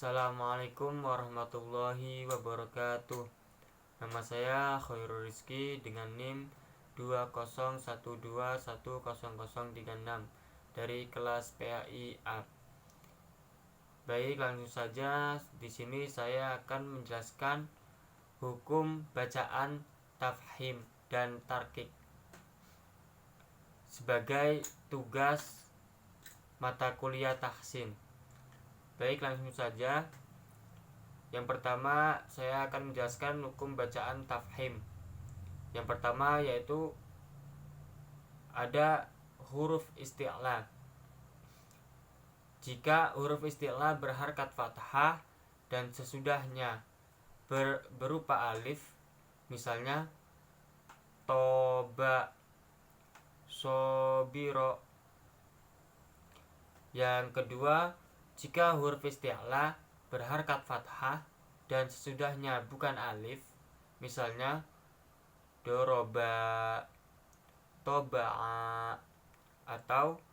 Assalamualaikum warahmatullahi wabarakatuh. Nama saya Khairul Rizky dengan NIM 201210036 dari kelas PAI A. Baik, langsung saja di sini saya akan menjelaskan hukum bacaan tafhim dan tarkik sebagai tugas mata kuliah tahsin. Baik, langsung saja. Yang pertama, saya akan menjelaskan hukum bacaan tafhim. Yang pertama yaitu ada huruf isti'la. Jika huruf isti'la berharkat fathah dan sesudahnya berupa alif, misalnya toba, sobiro. Yang kedua, jika huruf isti'la berharkat fathah dan sesudahnya bukan alif, misalnya doroba, toba'a. Atau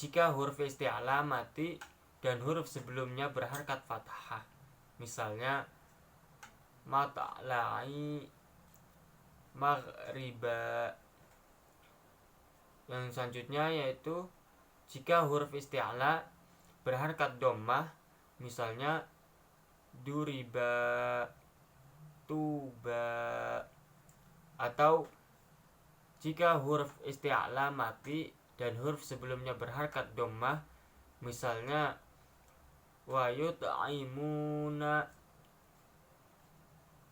jika huruf isti'la mati dan huruf sebelumnya berharkat fathah, misalnya matla'i, maghriba. Yang selanjutnya yaitu jika huruf isti'la berharkat dhammah, misalnya duriba, tuba. Atau jika huruf isti'la mati dan huruf sebelumnya berharkat dhammah, misalnya wa yut'imuna,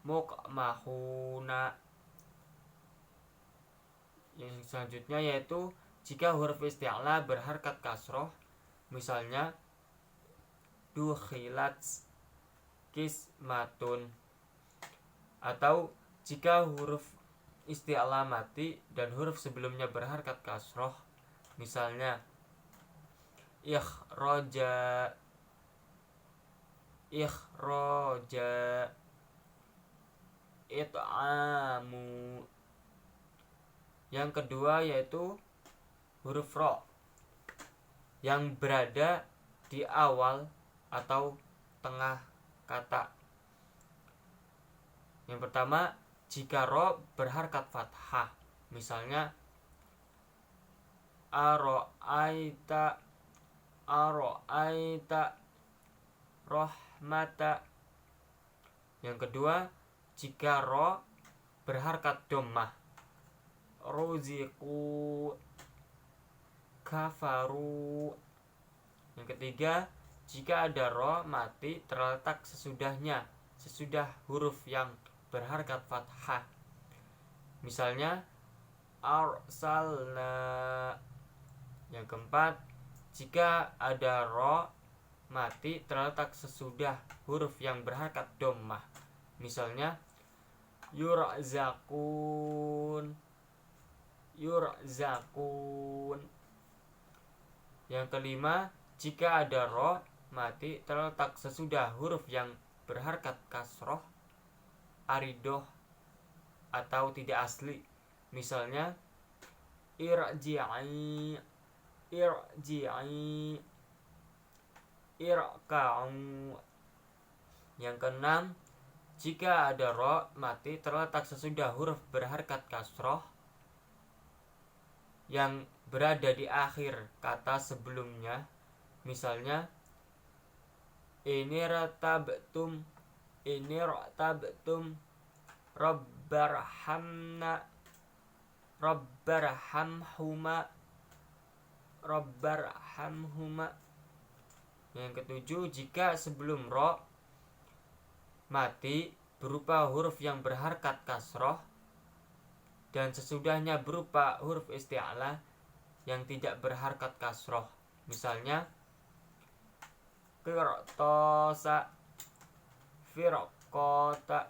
muqmahuna. Yang selanjutnya yaitu jika huruf isti'la berharkat kasroh, misalnya dukhilat, kismatun. Atau jika huruf isti'la mati dan huruf sebelumnya berharkat kasroh, misalnya ikhroja, it'amu. Yang kedua yaitu huruf ro yang berada di awal atau tengah kata. Yang pertama, jika ro berharkat fathah, misalnya aro'aita, rohmata. Yang kedua, jika ro berharkat dhammah, ruziku, kafaru. Yang ketiga, jika ada ro mati terletak sesudah huruf yang berharkat fathah, misalnya arsalna. Yang keempat, jika ada ro mati terletak sesudah huruf yang berharkat dhammah, misalnya yurzakun. Yang kelima, jika ada ro mati terletak sesudah huruf yang berharkat kasroh, aridoh atau tidak asli, misalnya irji'i, irka'u. Yang keenam, jika ada ro mati terletak sesudah huruf berharkat kasroh yang berada di akhir kata sebelumnya, misalnya inirtabtum, rabbarhamhuma. Yang ketujuh, jika sebelum ro mati berupa huruf yang berharkat kasroh dan sesudahnya berupa huruf isti'la yang tidak berharkat kasroh, misalnya qirtosa, firqota,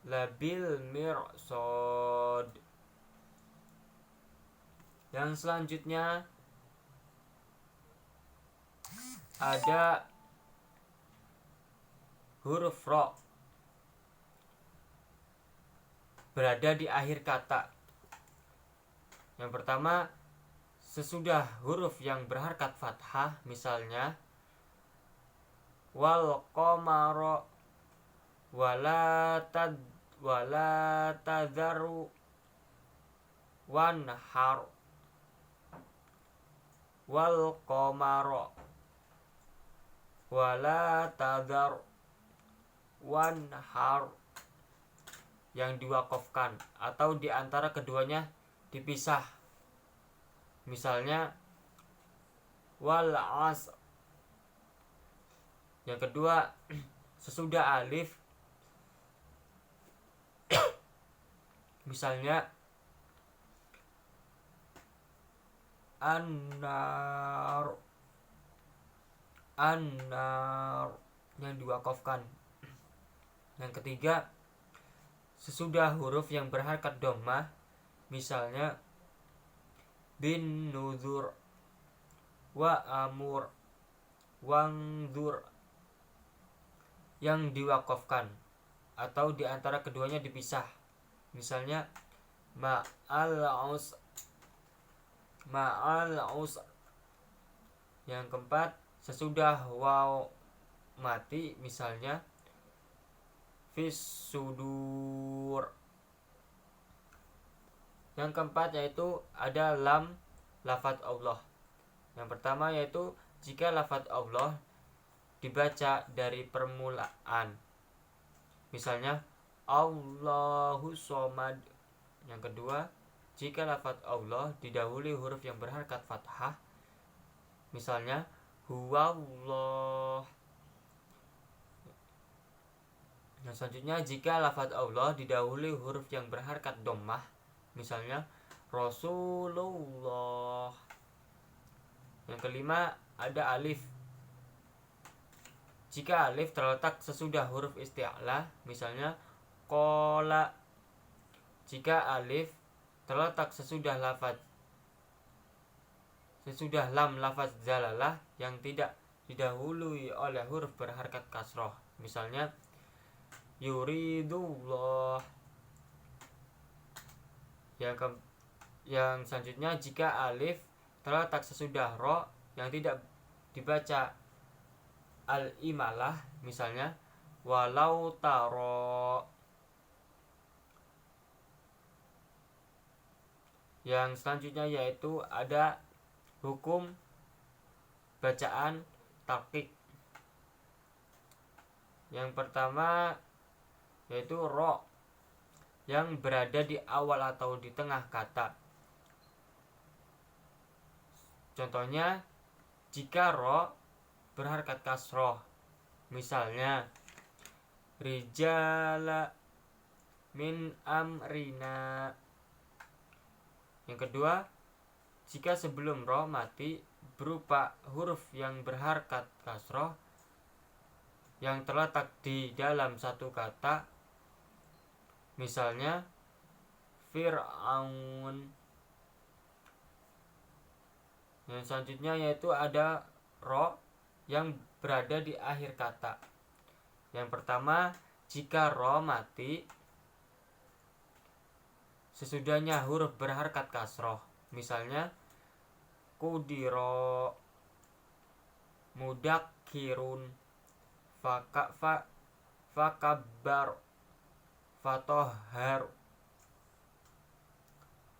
labil mirsod. Yang selanjutnya ada huruf ro berada di akhir kata. Yang pertama, sesudah huruf yang berharkat fathah, misalnya wal qamara wala tadharu wanhar wal qamara wala tadhar wanhar yang diwakafkan atau di antara keduanya dipisah. Misalnya wal as. Yang kedua sesudah alif, misalnya an-nar yang diwakafkan. Yang ketiga sesudah huruf yang berharakat dhammah, misalnya bin nuzur wa amur wangzur yang diwakafkan atau di antara keduanya dipisah. Misalnya ma'al us. Yang keempat sesudah waw mati, misalnya fis sudur. Yang keempat yaitu ada lam lafadz Allah. Yang pertama yaitu jika lafadz Allah dibaca dari permulaan, misalnya Allahu Somad. Yang kedua jika lafadz Allah didahului huruf yang berharakat fathah, misalnya huwallah. Yang selanjutnya jika lafadz Allah didahului huruf yang berharakat dhammah, misalnya Rasulullah. Yang kelima ada alif. Jika alif terletak sesudah huruf isti'la, misalnya qala. Jika alif terletak sesudah lam lafaz jalalah yang tidak didahului oleh huruf berharakat kasroh, misalnya yuridullah. Yang selanjutnya jika alif terletak sesudah ro yang tidak dibaca al-imalah, misalnya walau taro. Yang selanjutnya yaitu ada hukum bacaan tarqiq. Yang pertama yaitu ro yang berada di awal atau di tengah kata. Contohnya jika ro berharakat kasroh, misalnya rijala min amrina. Yang kedua jika sebelum ro mati berupa huruf yang berharakat kasroh yang terletak di dalam satu kata, misalnya Fir'aun. Yang selanjutnya yaitu ada ro yang berada di akhir kata. Yang pertama jika ro mati sesudahnya huruf berharakat kasroh, misalnya kudiro, mudakkirun, fakabbar, fatohar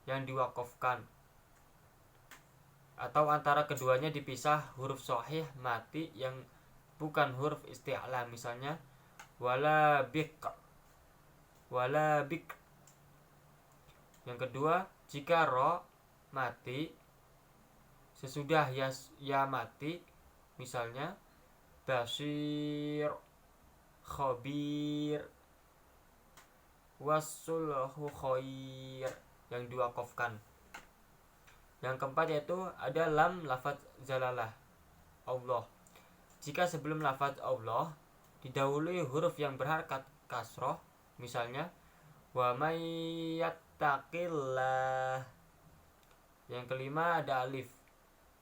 yang diwakafkan atau antara keduanya dipisah huruf sahih mati yang bukan huruf isti'la, misalnya wala bik. Yang kedua jika ro mati sesudah ya mati, misalnya basir, khabir, wasulhu khair yang diwakafkan. Yang keempat yaitu ada lam lafadz jalalah Allah. Jika sebelum lafadz Allah didahului huruf yang berharakat kasroh, misalnya wa may yattaqillah. Yang kelima ada alif.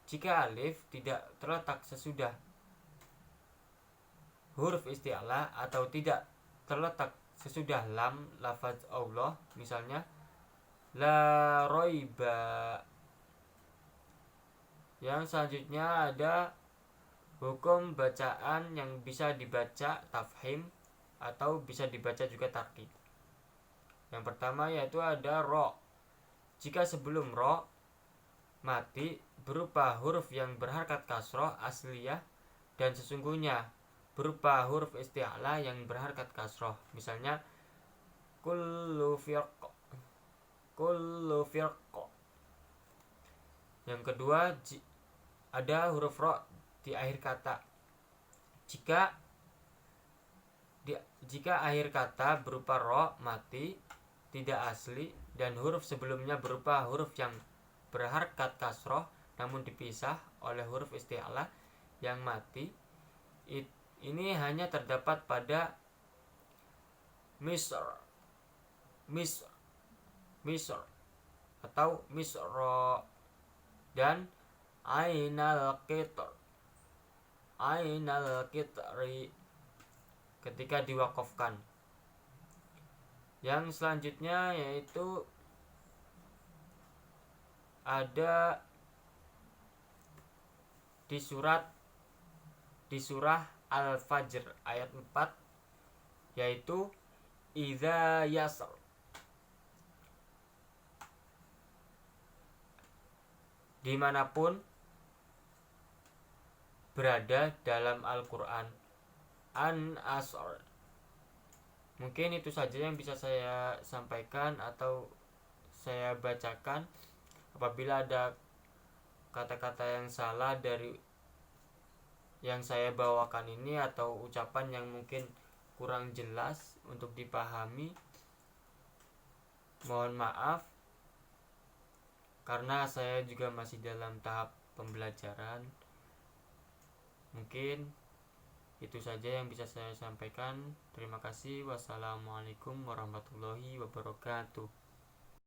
Jika alif tidak terletak sesudah huruf isti'la atau tidak terletak sesudah lam lafadz Allah, misalnya la roiba. Yang selanjutnya ada Hukum bacaan yang bisa dibaca tafhim atau bisa dibaca juga tarkib. Yang pertama yaitu ada ro. Jika sebelum ro mati berupa huruf yang berharkat kasroh asliyah dan sesungguhnya berupa huruf isti'la yang berharkat kasroh. Misalnya kullu firq. Yang kedua ada huruf ro di akhir kata. Jika akhir kata berupa ro mati tidak asli dan huruf sebelumnya berupa huruf yang berharkat kasroh namun dipisah oleh huruf isti'la yang mati, ini hanya terdapat pada misr atau misro dan ainal kitri ketika diwakafkan. Yang selanjutnya yaitu ada di surah Al-Fajr ayat 4 yaitu idza yasr. Dimanapun berada dalam Al-Quran an-asr. Mungkin itu saja yang bisa saya sampaikan atau saya bacakan. Apabila ada kata-kata yang salah dari yang saya bawakan ini atau ucapan yang mungkin kurang jelas untuk dipahami, mohon maaf karena saya juga masih dalam tahap pembelajaran. Mungkin itu saja yang bisa saya sampaikan. Terima kasih. Wassalamualaikum warahmatullahi wabarakatuh.